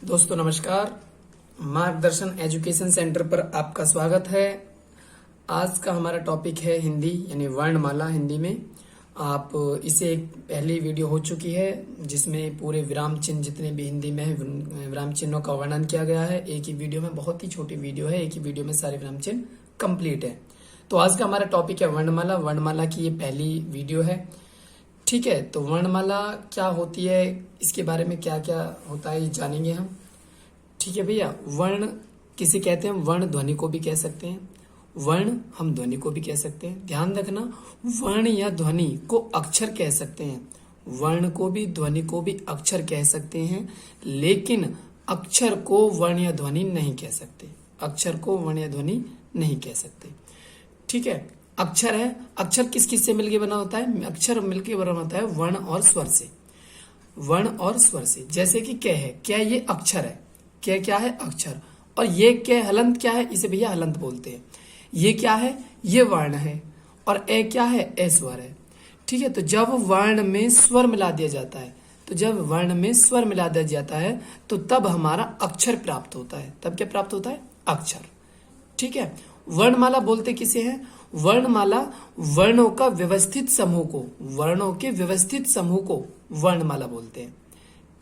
दोस्तों नमस्कार। मार्गदर्शन एजुकेशन सेंटर पर आपका स्वागत है। आज का हमारा टॉपिक है हिंदी यानी वर्णमाला हिंदी में। आप इसे एक पहली वीडियो हो चुकी है जिसमें पूरे विराम चिन्ह जितने भी हिंदी में है विराम चिन्हों का वर्णन किया गया है। एक ही वीडियो में, बहुत ही छोटी वीडियो है, एक ही वीडियो में सारे विराम चिन्ह कंप्लीट है। तो आज का हमारा टॉपिक है वर्णमाला। वर्णमाला की ये पहली वीडियो है, ठीक है। तो वर्णमाला क्या होती है, इसके बारे में क्या क्या होता है ये जानेंगे हम, ठीक है भैया। वर्ण किसे कहते हैं? वर्ण ध्वनि को भी कह सकते हैं, वर्ण हम ध्वनि को भी कह सकते हैं। ध्यान रखना, वर्ण या ध्वनि को अक्षर कह सकते हैं, वर्ण को भी ध्वनि को भी अक्षर कह सकते हैं, लेकिन अक्षर को वर्ण या ध्वनि नहीं कह सकते, अक्षर को वर्ण या ध्वनि नहीं कह सकते, ठीक है। अक्षर है, अक्षर किस किस से मिलके बना होता है? अक्षर मिलके बना होता है वर्ण और स्वर से, वर्ण और स्वर से। जैसे कि क है, क्या ये अक्षर है, क्या है अक्षर, और ये क्या हलंत क्या है, इसे भैया हलंत बोलते हैं। ये क्या है? ये वर्ण है, और ए क्या है? ए स्वर है, ठीक है। तो जब वर्ण में स्वर मिला दिया जाता है, तो जब वर्ण में स्वर मिला दिया जाता है तो तब हमारा अक्षर प्राप्त होता है। तब क्या प्राप्त होता है? अक्षर, ठीक है। वर्णमाला बोलते किसे हैं? वर्णमाला वर्णों का व्यवस्थित समूह को, वर्णों के व्यवस्थित समूह को वर्णमाला बोलते हैं,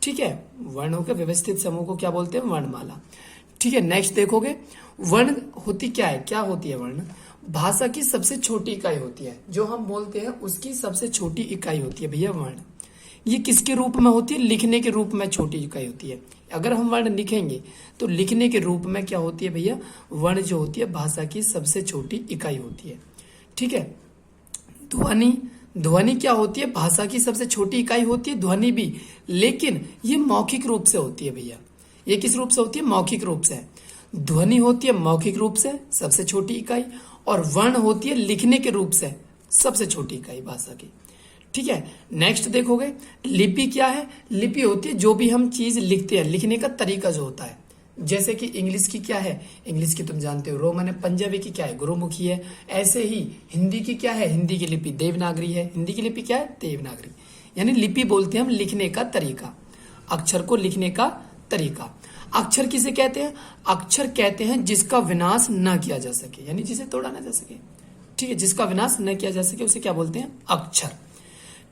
ठीक है। वर्णों के व्यवस्थित समूह को क्या बोलते हैं? वर्णमाला, ठीक है। नेक्स्ट देखोगे, वर्ण होती क्या है? क्या होती है वर्ण? भाषा की सबसे छोटी इकाई होती है, जो हम बोलते हैं उसकी सबसे छोटी इकाई होती है भैया वर्ण। ये किसके रूप में होती है? लिखने के रूप में छोटी इकाई होती है। अगर हम वर्ण लिखेंगे तो लिखने के रूप में क्या होती है भैया? वर्ण जो होती है भाषा की सबसे छोटी इकाई होती है, ठीक है। ध्वनि, ध्वनि क्या होती है? भाषा की सबसे छोटी इकाई होती है ध्वनि भी, लेकिन ये मौखिक रूप से होती है भैया। ये किस रूप से होती है? मौखिक रूप से। ध्वनि होती है मौखिक रूप से सबसे छोटी इकाई, और वर्ण होती है लिखने के रूप से सबसे छोटी इकाई भाषा की, ठीक है। नेक्स्ट देखोगे, लिपि क्या है? लिपि होती है जो भी हम चीज लिखते हैं, लिखने का तरीका जो होता है। जैसे कि इंग्लिश की क्या है? इंग्लिश की तुम जानते हो रोमन है। पंजाबी की क्या है? गुरुमुखी है। ऐसे ही हिंदी की क्या है? हिंदी की लिपि देवनागरी है। हिंदी की लिपि क्या है? देवनागरी। यानी लिपि बोलते हैं हम लिखने का तरीका, अक्षर को लिखने का तरीका। अक्षर किसे कहते हैं? अक्षर कहते हैं जिसका विनाश न किया जा सके, यानी जिसे तोड़ा ना जा सके, ठीक है। जिसका विनाश न किया जा सके उसे क्या बोलते हैं? अक्षर,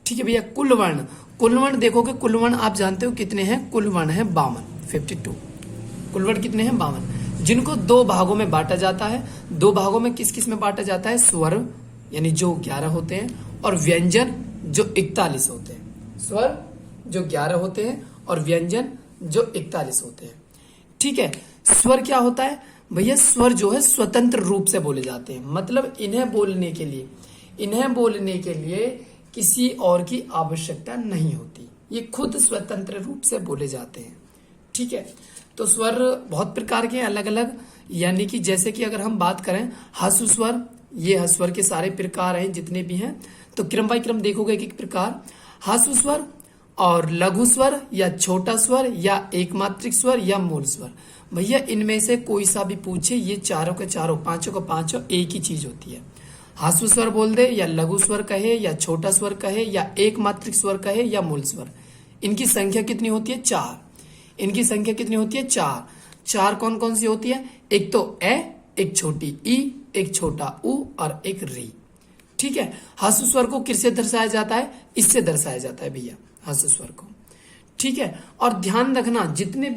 ठीक है भैया। कुल वर्ण, कुल वर्ण देखोगे, कुल वर्ण आप जानते हो कितने हैं? कुल वर्ण है 52, 52। कुल वर्ण कितने हैं? 52, जिनको दो भागों में बांटा जाता है। दो भागों में किस किस में बांटा जाता है? स्वर यानी जो 11 होते हैं, और व्यंजन जो 41 होते हैं। स्वर जो 11 होते हैं और व्यंजन जो 41 होते हैं, ठीक है। स्वर क्या होता है भैया? स्वर जो है स्वतंत्र रूप से बोले जाते हैं, मतलब इन्हें बोलने के लिए किसी और की आवश्यकता नहीं होती, ये खुद स्वतंत्र रूप से बोले जाते हैं, ठीक है। तो स्वर बहुत प्रकार के अलग अलग, यानी कि जैसे कि अगर हम बात करें ह्रस्व स्वर, ये स्वर के सारे प्रकार हैं जितने भी हैं। तो क्रम बाय क्रम देखोगे एक एक प्रकार, ह्रस्व स्वर और लघु स्वर या छोटा स्वर या एकमात्रिक स्वर या मूल स्वर। भैया इनमें से कोई सा भी पूछे, ये चारों के चारों, पांचों का पांचों एक ही चीज होती है। ह्रस्व स्वर बोल दे या लघु स्वर कहे या छोटा स्वर कहे या एकमात्रिक स्वर कहे या मूल स्वर, इनकी संख्या कितनी होती है? 4। इनकी संख्या कितनी होती है? 4। 4 कौन कौन सी होती है? एक तो ए, एक छोटी ई, एक छोटा उ और एक री, ठीक है। ह्रस्व स्वर को किससे दर्शाया जाता है? इससे दर्शाया जाता है भैया ह्रस्व स्वर को, ठीक है। और ध्यान रखना, जितने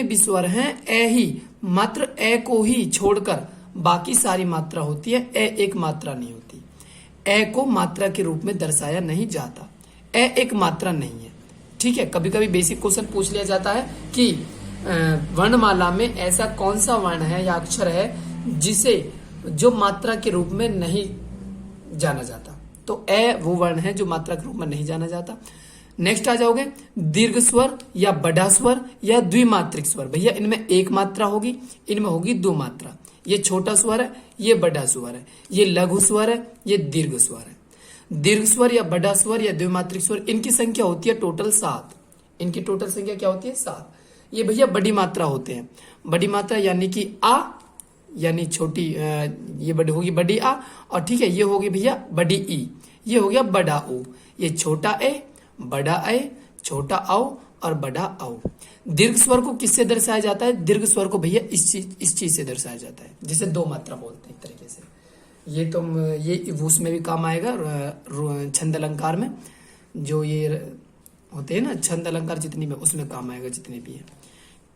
भी स्वर हैं ए ही, मात्र ए को ही छोड़कर बाकी सारी मात्रा होती है, ए एक मात्रा नहीं होती। ए को मात्रा के रूप में दर्शाया नहीं जाता, ए एक मात्रा नहीं है, ठीक है। कभी कभी बेसिक क्वेश्चन पूछ लिया जाता है कि वर्णमाला में ऐसा कौन सा वर्ण है या अक्षर है जिसे जो मात्रा के रूप में नहीं जाना जाता, तो ए वो वर्ण है जो मात्रा के रूप में नहीं जाना जाता। नेक्स्ट आ जाओगे, दीर्घ स्वर या बड़ा स्वर या द्विमात्रिक स्वर। भैया इनमें एक मात्रा होगी, इनमें होगी 2 मात्रा। ये छोटा स्वर है, ये बड़ा स्वर है, ये लघु स्वर है, ये दीर्घ स्वर है। दीर्घ स्वर या बड़ा स्वर या द्विमात्रिक स्वर, इनकी संख्या होती है टोटल 7। इनकी टोटल संख्या क्या होती है? 7। ये भैया बड़ी मात्रा होते हैं। बड़ी मात्रा यानी कि आ, यानी छोटी, ये बड़ी होगी बड़ी आ, और ठीक है ये होगी भैया बड़ी ई, ये हो गया बड़ा ओ। ये छोटा ए, बड़ा ए, छोटा आओ और बड़ा औ। दीर्घ स्वर को किससे दर्शाया जाता है? दीर्घ स्वर को भैया इस चीज से दर्शाया जाता है, जिसे दो मात्रा बोलते हैं एक तरीके से। ये उसमें भी काम आएगा, छंद अलंकार में जो ये होते हैं ना, छंद अलंकार जितनी में, उसमें काम आएगा जितने भी है।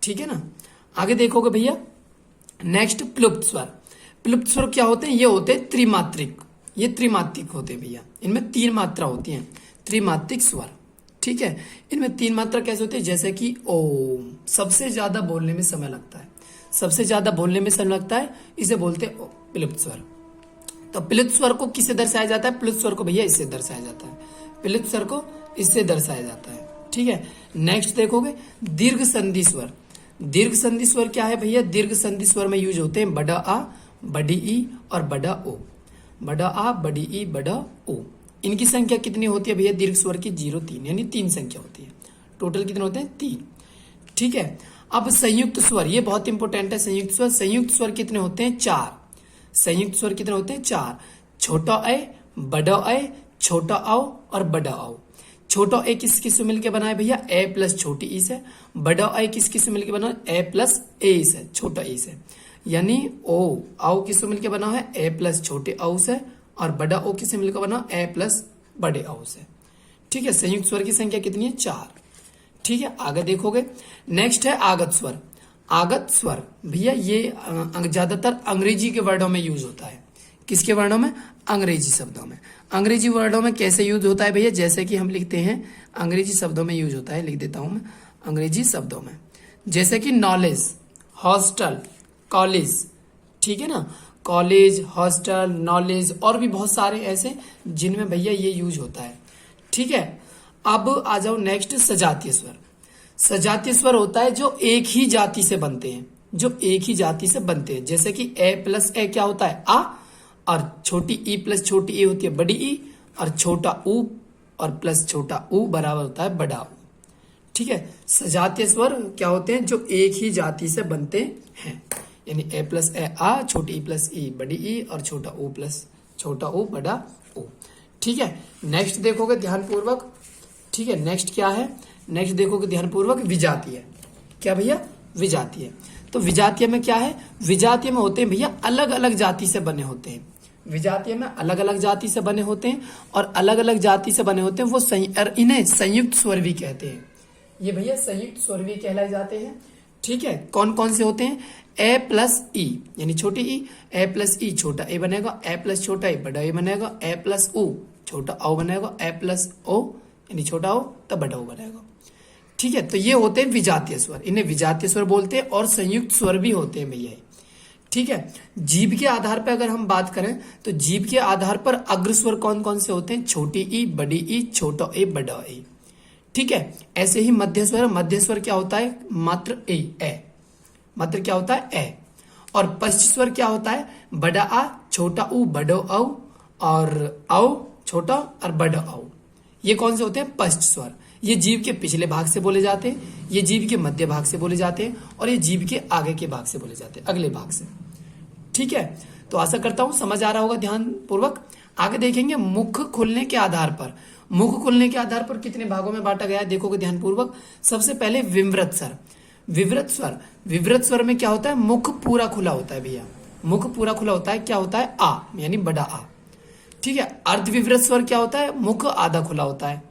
ठीक है ना। आगे देखोगे भैया, नेक्स्ट प्लुप्त स्वर। प्लुप्त स्वर क्या होते हैं? ये होते हैं त्रिमात्रिक, ये त्रिमात्रिक होते हैं भैया। इनमें 3 मात्रा होती हैं, त्रिमात्रिक स्वर। ठीक है, इनमें 3 मात्रा कैसे होती है? जैसे कि ओम, सबसे ज्यादा बोलने में समय लगता है, सबसे ज्यादा बोलने में समय लगता है, इसे बोलते हैं प्लुप्त स्वर। तो प्लुप्त स्वर को किससे दर्शाया जाता है? प्लुप्त स्वर को भैया इससे दर्शाया जाता है, प्लुप्त स्वर को इससे दर्शाया जाता है। ठीक है, नेक्स्ट देखोगे दीर्घ संधि स्वर। दीर्घ संधि स्वर क्या है भैया? दीर्घ संधि स्वर में यूज होते हैं बड़ा आ, बड़ी ई और बड़ा ओ। बड़ा आ, बड़ी ई, बड़ा ओ। इनकी संख्या कितनी होती है भैया? दीर्घ स्वर की 0, 3, यानी 3 संख्या होती है। टोटल कितने होते हैं? 3। ठीक है, अब संयुक्त स्वर, ये बहुत इंपॉर्टेंट है। संयुक्त स्वर, संयुक्त स्वर कितने होते हैं? 4। संयुक्त स्वर कितने होते हैं? 4। छोटा ए, बड़ा ए, छोटा औ और बड़ा औ। छोटा ए किस किस से मिलकर बना है भैया? ए प्लस छोटी ई से। बड़ा ए किस किस से मिलकर बना है? ए प्लस ए से, छोटा ए से। यानी ओ, औ किससे मिलकर बना है? ए प्लस छोटे औ से। और बड़ा ओ किससे मिलकर बना? ए प्लस बड़े औ से। ठीक है, संयुक्त स्वर की संख्या कितनी है? 4। ठीक है, आगे देखोगे, नेक्स्ट है आगत स्वर। आगत स्वर भैया ये ज्यादातर अंग्रेजी के वर्डों में यूज होता है। किसके वर्डों में? अंग्रेजी शब्दों में। अंग्रेजी वर्डों में कैसे यूज होता है भैया? जैसे कि हम लिखते हैं, अंग्रेजी शब्दों में यूज होता है, लिख देता हूं मैं अंग्रेजी शब्दों में। जैसे कि नॉलेज, हॉस्टल, कॉलेज। ठीक है ना, कॉलेज, हॉस्टल, नॉलेज और भी बहुत सारे ऐसे जिनमें भैया ये यूज होता है। ठीक है, अब आ जाओ नेक्स्ट सजातीय स्वर। सजातीय स्वर होता है जो एक ही जाति से बनते हैं, जो एक ही जाति से बनते हैं। जैसे कि ए प्लस ए क्या होता है? आ, और छोटी ई प्लस छोटी ई होती है बड़ी ई, और छोटा ऊ और प्लस छोटा ऊ बराबर होता है बड़ा ऊ। ठीक है, सजातीय स्वर क्या होते हैं? जो एक ही जाति से बनते हैं, यानी ए प्लस ए आ, छोटी ई प्लस ई बड़ी ई, और छोटा ऊ प्लस छोटा ऊ बड़ा ऊ। ठीक है, नेक्स्ट देखोगे ध्यानपूर्वक। ठीक है, नेक्स्ट क्या है? नेक्स्ट देखोगे ध्यानपूर्वक, विजातीय। क्या भैया? विजातीय। तो विजातीय में क्या है? विजातीय में होते हैं भैया अलग अलग जाति से बने होते हैं। विजातीय में अलग अलग जाति से बने होते हैं, और अलग अलग जाति से बने होते हैं वो इन्हें संयुक्त स्वर भी कहते हैं। ये भैया संयुक्त स्वर भी कहलाए जाते हैं। ठीक है, कौन कौन से होते हैं? ए प्लस ई यानी छोटी ई, ए प्लस ई छोटा ए बनेगा, ए प्लस छोटा ए बड़ा ए बनेगा, ए प्लस ओ छोटा ओ बनेगा, ए प्लस ओ यानी छोटा ओ तब बड़ा ओ बनेगा। ठीक है, तो ये होते हैं विजातीय स्वर, इन्हें विजातीय स्वर बोलते हैं, और संयुक्त स्वर भी होते हैं भैया। ठीक है, जीभ के आधार पर अगर हम बात करें तो जीभ के आधार पर अग्र स्वर कौन कौन से होते हैं? छोटी ई, बड़ी ई, छोटा ए, बड़ा ए। ठीक है, ऐसे ही मध्य स्वर, मध्य स्वर क्या होता है? मात्र ए, मात्र क्या होता है? ए। और पश्च स्वर क्या होता है? बड़ा आ, छोटा ऊ, बड़ो औ, और औ छोटा और बड़ा औ। ये कौन से होते हैं? पश्च स्वर। ये जीभ के पिछले भाग से बोले जाते हैं, ये जीभ के मध्य भाग से बोले जाते हैं, और ये जीभ के आगे के भाग से बोले जाते हैं, अगले भाग से। ठीक है, तो आशा करता हूं समझ आ रहा होगा ध्यान पूर्वक। आगे देखेंगे मुख खुलने के आधार पर। मुख खुलने के आधार पर कितने भागों में बांटा गया है देखोगे ध्यान पूर्वक। सबसे पहले विवृत स्वर। विवृत स्वर, विवृत स्वर में क्या होता है? मुख पूरा खुला होता है भैया, मुख पूरा खुला होता है। क्या होता है? आ यानी बड़ा आ। ठीक है, अर्ध विवृत स्वर क्या होता है? मुख आधा खुला होता है,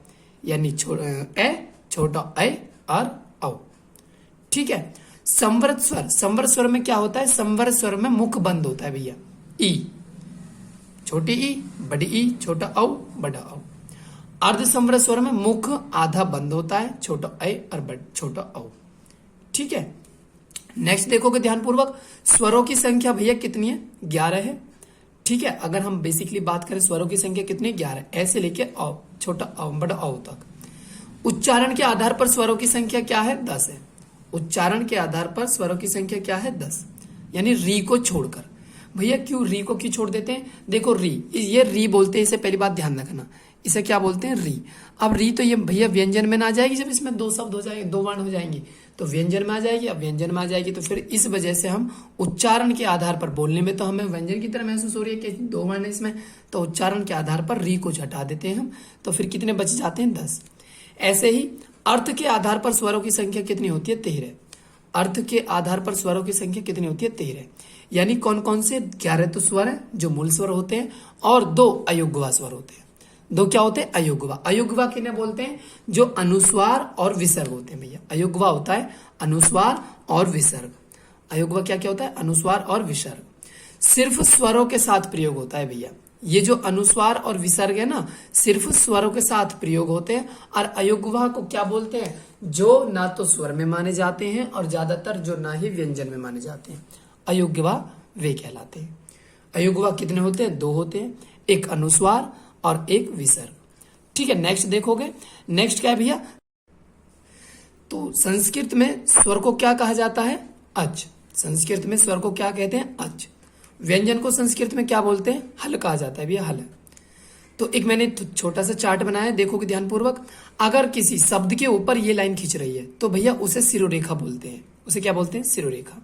यानी ए, छोटा ए और औ। ठीक है, संवृत स्वर, संवृत स्वर में क्या होता है? संवृत स्वर में मुख बंद होता है भैया, ई, छोटी ई, बड़ी ई, छोटा औ, बड़ा औ। अर्ध संवृत स्वर में मुख आधा बंद होता है, छोटा ए और छोटा औ। ठीक है, नेक्स्ट देखोगे ध्यानपूर्वक, स्वरों की संख्या भैया कितनी है? 11 है। ठीक है, अगर हम बेसिकली बात करें स्वरों की संख्या कितनी? 11, ऐसे लेके औ, छोटा औ, बड़ा औ तक। उच्चारण के आधार पर स्वरों की संख्या क्या है? 10 है। उच्चारण के आधार पर स्वरों की संख्या क्या है? 10, यानी री को छोड़कर। भैया क्यों री को क्यों छोड़ देते हैं? देखो री, ये री बोलते हैं, इसे पहली बात ध्यान रखना, इसे क्या बोलते हैं? री। अब री तो ये भैया व्यंजन में ना आ जाएगी, जब इसमें 2 शब्द हो जाएंगे, 2 वर्ण हो जाएंगे तो व्यंजन में आ जाएगी। अब व्यंजन में आ जाएगी तो फिर इस वजह से हम उच्चारण के आधार पर, बोलने में तो हमें व्यंजन की तरह महसूस हो रही है कि 2 वर्ण है इसमें, तो उच्चारण के आधार पर री को हटा देते हैं हम, तो फिर कितने बच जाते हैं? 10। ऐसे ही अर्थ के आधार पर स्वरों की संख्या कितनी होती है? 13। अर्थ के आधार पर स्वरों की संख्या कितनी होती है? 13। यानी कौन कौन से? 11 तो स्वर है जो मूल स्वर होते हैं और 2 अयोग्यवा स्वर होते हैं। 2 क्या होते हैं? अयोग्यवा। अयोग्यवा किन्हें बोलते हैं? जो अनुस्वार और विसर्ग होते हैं भैया। अयोग्यवा होता है अनुस्वार और विसर्ग। अयोग्यवा क्या क्या होता है? अनुस्वार और विसर्ग। सिर्फ स्वरों के साथ प्रयोग होता है भैया। ये जो अनुस्वार और विसर्ग है ना, सिर्फ स्वरों के साथ प्रयोग होते हैं। और अयोग्यवा को क्या बोलते हैं? जो ना तो स्वर में माने जाते हैं और ज्यादातर जो ना ही व्यंजन में माने जाते हैं, अयोग्यवा वे कहलाते हैं। अयोग्यवा कितने होते हैं? 2 होते हैं, एक अनुस्वार और एक विसर्ग। ठीक है, नेक्स्ट देखोगे। नेक्स्ट क्या है भैया? तो संस्कृत में स्वर को क्या कहा जाता है? अच। संस्कृत में स्वर को क्या कहते हैं? अच। व्यंजन को संस्कृत में क्या बोलते हैं? हल कहा जाता है भैया, हल। तो एक मैंने छोटा सा चार्ट बनाया है, देखोगे ध्यानपूर्वक। अगर किसी शब्द के ऊपर ये लाइन खींच रही है तो भैया उसे सिरोरेखा बोलते हैं। उसे क्या बोलते हैं? सिरोरेखा।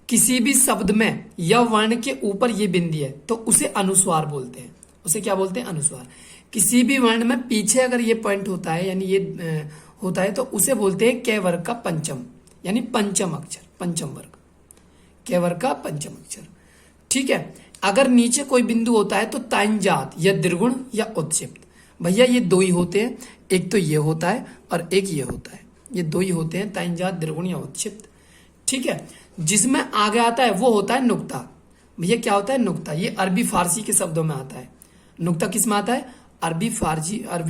किसी भी शब्द में या वर्ण के ऊपर ये बिंदी है तो उसे अनुस्वार बोलते हैं। उसे क्या बोलते हैं? अनुस्वार। किसी भी वर्ण में पीछे अगर ये पॉइंट होता है, यानी ये होता है, तो उसे बोलते हैं कै वर्ग का पंचम, यानी पंचम अक्षर, पंचम वर्ग, कै वर्ग का पंचम अक्षर। ठीक है। अगर नीचे कोई बिंदु होता है तो ताइन जात या द्विगुण या उत्क्षिप्त। भैया ये 2 ही होते हैं, एक तो ये होता है और एक ये होता है। ये 2 ही होते हैं, ताइन जात, द्विगुण या उत्क्षिप्त। ठीक है। जिसमें आगे आता है वो होता है नुक्ता। भैया क्या होता है? नुक्ता। ये अरबी फारसी के शब्दों में आता है। नुक्ता किस में आता है? अरबी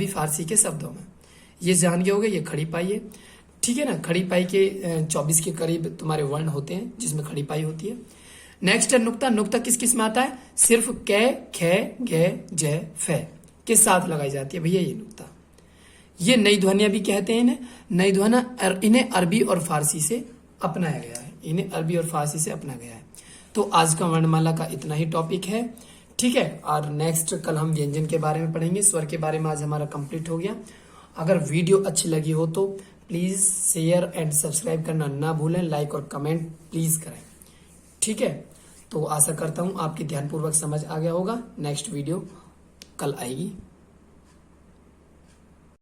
फारसी के शब्दों में। ये जान गए होगे, ये खड़ी पाई है। ठीक है ना। खड़ी पाई के 24 के करीब तुम्हारे वर्ण होते हैं जिसमें खड़ी पाई होती है। नेक्स्ट है नुक्ता। नुक्ता किस किस में आता है? सिर्फ कै, खे, घे, जय, फे के साथ लगाई जाती है भैया ये नुक्ता। ये नई ध्वनियां भी कहते हैं इन्हें। नई ध्वनियां, इन्हें अरबी और फारसी से अपनाया गया है। इन्हें अरबी और फारसी से अपना गया है। तो आज का वर्णमाला का इतना ही टॉपिक है। ठीक है। और नेक्स्ट कल हम व्यंजन के बारे में पढ़ेंगे। स्वर के बारे में आज हमारा कंप्लीट हो गया। अगर वीडियो अच्छी लगी हो तो प्लीज शेयर एंड सब्सक्राइब करना ना भूलें। लाइक और कमेंट प्लीज करें। ठीक है। तो आशा करता हूं आपकी ध्यानपूर्वक समझ आ गया होगा। नेक्स्ट वीडियो कल आएगी।